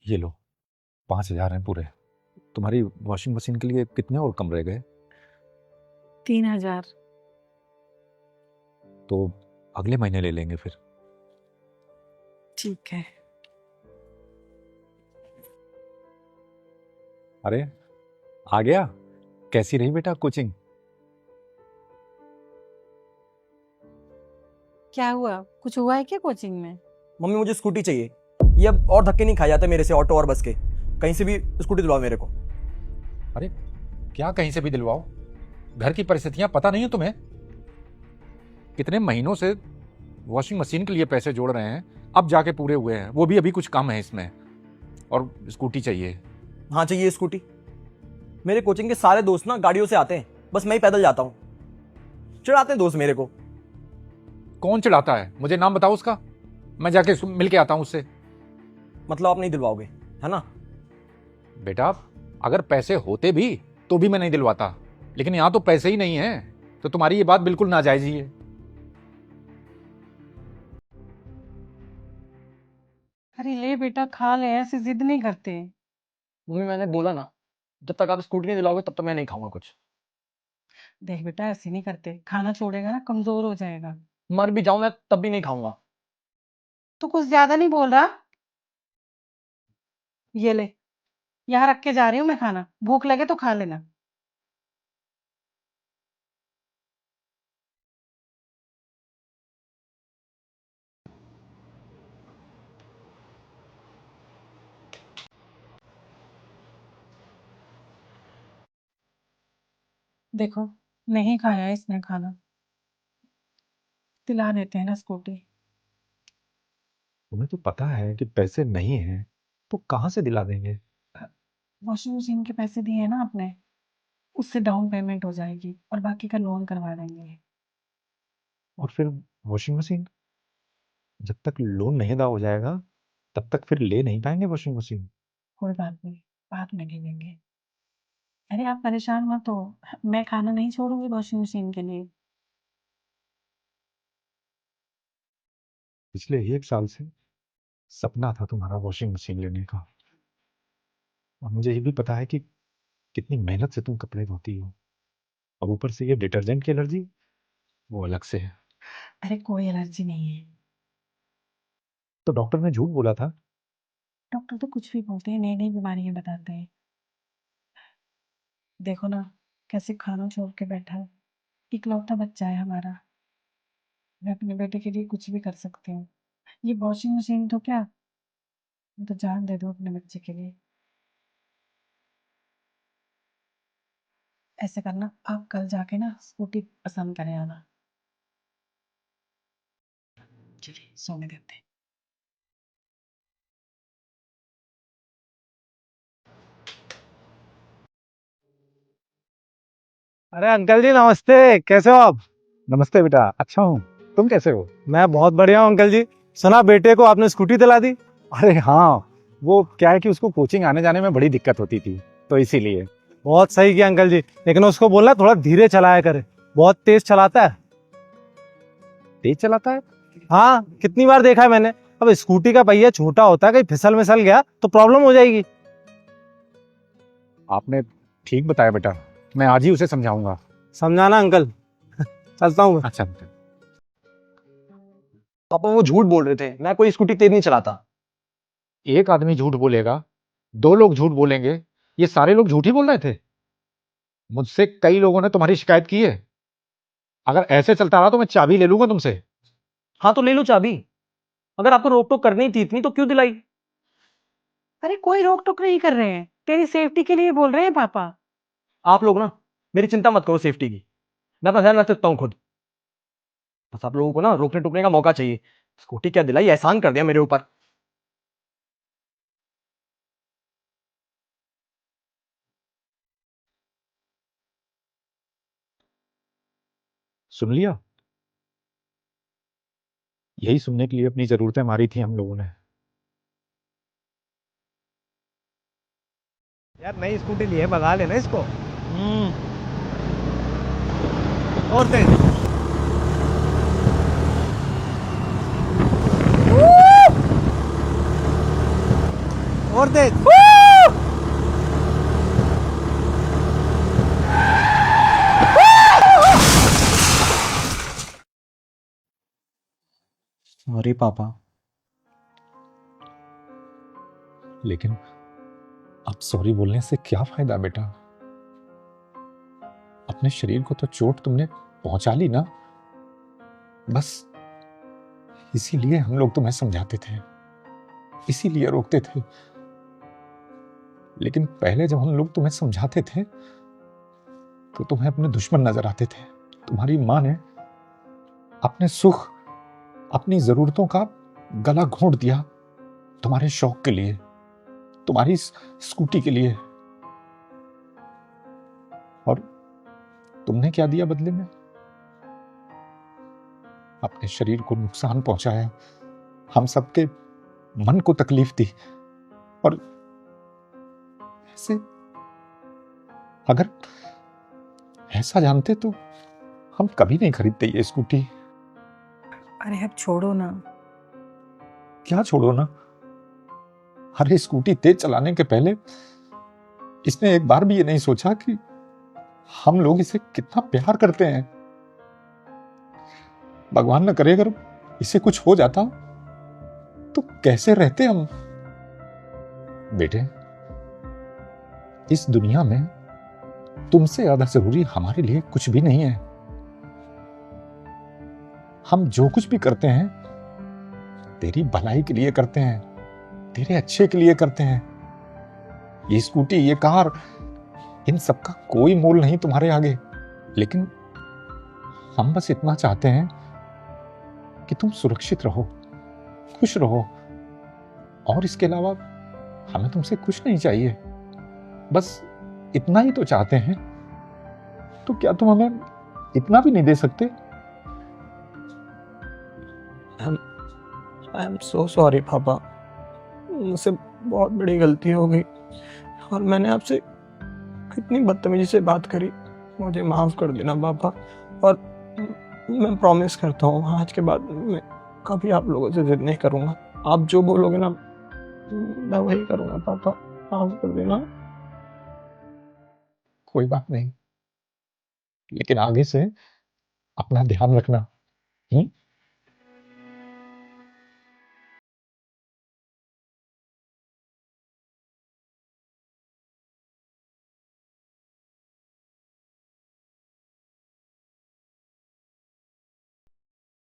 ये लो 5,000 हैं पूरे। तुम्हारी वॉशिंग मशीन के लिए कितने और कम रह गए? 3,000। तो अगले महीने ले लेंगे फिर। ठीक है। अरे आ गया। कैसी रही बेटा कोचिंग? क्या हुआ, कुछ हुआ है क्या कोचिंग में? मम्मी मुझे स्कूटी चाहिए। ये अब और धक्के नहीं खाए जाते मेरे से ऑटो और बस के। कहीं से भी स्कूटी दिलवाओ मेरे को। अरे क्या कहीं से भी दिलवाओ? घर की परिस्थितियां पता नहीं है तुम्हें? कितने महीनों से वॉशिंग मशीन के लिए पैसे जोड़ रहे हैं, अब जाके पूरे हुए हैं, वो भी अभी कुछ कम है इसमें, और स्कूटी चाहिए। हाँ चाहिए स्कूटी। मेरे कोचिंग के सारे दोस्त ना गाड़ियों से आते हैं, बस मैं ही पैदल जाता हूँ। चिढ़ाते हैं दोस्त मेरे को। कौन चिढ़ाता है? मुझे नाम बताओ उसका, मैं जाके मिल के आता हूं उससे। मतलब आप नहीं दिलवाओगे, है ना? बेटा अगर पैसे होते भी तो भी मैं नहीं दिलवाता, लेकिन यहां तो पैसे ही नहीं है, तो तुम्हारी ये बात बिल्कुल नाजायज ही है। अरे ले बेटा, खा ले, ऐसे जिद नहीं करते। मम्मी मैंने बोला ना, जब तक आप स्कूटी नहीं दिलाओगे तब तक मैं नहीं खाऊंगा कुछ। देख बेटा, ऐसे नहीं करते, खाना छोड़ेगा ना कमजोर हो जाएगा। मर भी जाऊं मैं तब भी नहीं खाऊंगा। तो कुछ ज्यादा नहीं बोल रहा? ये ले, यहाँ रख के जा रही हूँ मैं खाना, भूख लगे तो खा लेना। देखो, नहीं खाया इसने खाना, दिला देते हैं ना स्कूटी। तुम्हें तो पता है कि पैसे नहीं हैं, तो कहां से दिला देंगे? वॉशिंग मशीन के पैसे दिए हैं ना आपने, उससे डाउन पेमेंट हो जाएगी और बाकी का लोन करवा देंगे। और फिर वॉशिंग मशीन, जब तक लोन नहीं अदा हो जाएगा तब तक फिर ले नहीं पाएंगे वॉशिंग मशीन। कोई बात नहीं, बाद में ले लेंगे। अरे आप परेशान मत हो, मैं खाना नहीं छोड़ूंगी वॉशिंग मशीन के लिए। पिछले 1 साल से सपना था तुम्हारा वॉशिंग मशीन लेने का, और मुझे ये भी पता है कि कितनी मेहनत से तुम कपड़े धोती हो, और ऊपर से ये डिटर्जेंट की एलर्जी, वो अलग से है। अरे कोई एलर्जी नहीं है। तो डॉक्टर ने झूठ बोला था। डॉक्टर तो कुछ भी बोलते हैं, नई नई बीमारियां बताते हैं। देखो ना, कैसे खाना छोड़ के बैठा है। इकलौता बच्चा है हमारा, मैं अपने बेटे के लिए कुछ भी कर सकती हूँ। ये वॉशिंग मशीन तो क्या, मैं तो जान दे दूँ अपने बच्चे के लिए। ऐसे करना, आप कल जाके ना स्कूटी पसंद करें आना। चलिए सोने देते हैं। अरे अंकल जी नमस्ते, कैसे हो आप? नमस्ते बेटा, अच्छा हूँ, तुम कैसे हो? मैं बहुत बढ़िया हूँ अंकल जी। सुना बेटे को आपने स्कूटी दिला दी? अरे हाँ, वो क्या है कि उसको कोचिंग आने जाने में बड़ी दिक्कत होती थी, तो इसीलिए। बहुत सही किया अंकल जी, लेकिन उसको बोलना थोड़ा धीरे चलाया करे, बहुत तेज चलाता है। तेज चलाता है? हाँ, कितनी बार देखा है मैंने। अब स्कूटी का पहिया छोटा होता है, कहीं फिसल मिसल गया तो प्रॉब्लम हो जाएगी। आपने ठीक बताया बेटा, मैं आज ही उसे समझाऊंगा। समझाना अंकल। चलता हूँ मैं। अच्छा बेटा। पापा वो झूठ बोल रहे थे, मैं कोई स्कूटी तेज नहीं चलाता। एक आदमी झूठ बोलेगा, 2 लोग झूठ बोलेंगे, ये सारे लोग झूठ ही बोल रहे थे? मुझसे कई लोगों ने तुम्हारी शिकायत की है। अगर ऐसे चलता रहा तो मैं चाबी ले लूंगा तुमसे। हाँ तो ले लो चाबी। अगर आपको रोक टोक करनी थी इतनी तो क्यों दिलाई? अरे कोई रोक टोक नहीं कर रहे हैं, तेरी सेफ्टी के लिए बोल रहे हैं पापा। आप लोग ना मेरी चिंता मत करो सेफ्टी की, मैं अपना ध्यान रख सकता हूँ खुद। बस आप लोगों को ना रोकने टोकने का मौका चाहिए। स्कूटी क्या दिलाई, एहसान कर दिया मेरे ऊपर। सुन लिया? यही सुनने के लिए अपनी जरूरतें मारी थी हम लोगों ने। यार नई स्कूटी ली है, भगा लेना इसको। और तेज। और देख। सॉरी पापा। लेकिन अब सॉरी बोलने से क्या फायदा बेटा? अपने शरीर को तो चोट तुमने पहुंचा ली ना। बस इसीलिए हम लोग तुम्हें समझाते थे, इसीलिए रोकते थे। लेकिन पहले जब हम लोग तुम्हें समझाते थे तो तुम्हें अपने दुश्मन नजर आते थे। तुम्हारी माँ ने अपने सुख, अपनी जरूरतों का गला घोंट दिया तुम्हारे शौक के लिए, तुम्हारी स्कूटी के लिए। और तुमने क्या दिया बदले में? अपने शरीर को नुकसान पहुंचाया, हम सबके मन को तकलीफ दी। और ऐसे अगर ऐसा जानते तो हम कभी नहीं खरीदते ये स्कूटी। अरे अब छोड़ो ना। क्या छोड़ो ना? अरे स्कूटी तेज चलाने के पहले इसने एक बार भी ये नहीं सोचा कि हम लोग इसे कितना प्यार करते हैं। भगवान न करे अगर इसे कुछ हो जाता तो कैसे रहते हम। बेटे, इस दुनिया में तुमसे ज्यादा जरूरी हमारे लिए कुछ भी नहीं है। हम जो कुछ भी करते हैं तेरी भलाई के लिए करते हैं, तेरे अच्छे के लिए करते हैं। ये स्कूटी, ये कार, इन सब का कोई मोल नहीं तुम्हारे आगे। लेकिन हम बस इतना चाहते हैं कि तुम सुरक्षित रहो, खुश रहो। और इसके अलावा हमें तुमसे कुछ नहीं चाहिए। बस इतना ही तो चाहते हैं। तो क्या तुम हमें इतना भी नहीं दे सकते? आई एम सो सॉरी पापा। मुझसे बहुत बड़ी गलती हो गई और मैंने आपसे इतनी बदतमीजी से बात करी। मुझे माफ़ कर देना पापा। और मैं प्रॉमिस करता हूँ आज के बाद मैं कभी आप लोगों से जिद नहीं करूँगा। आप जो बोलोगे ना मैं वही करूँगा पापा। माफ़ कर देना। कोई बात नहीं, लेकिन आगे से अपना ध्यान रखना।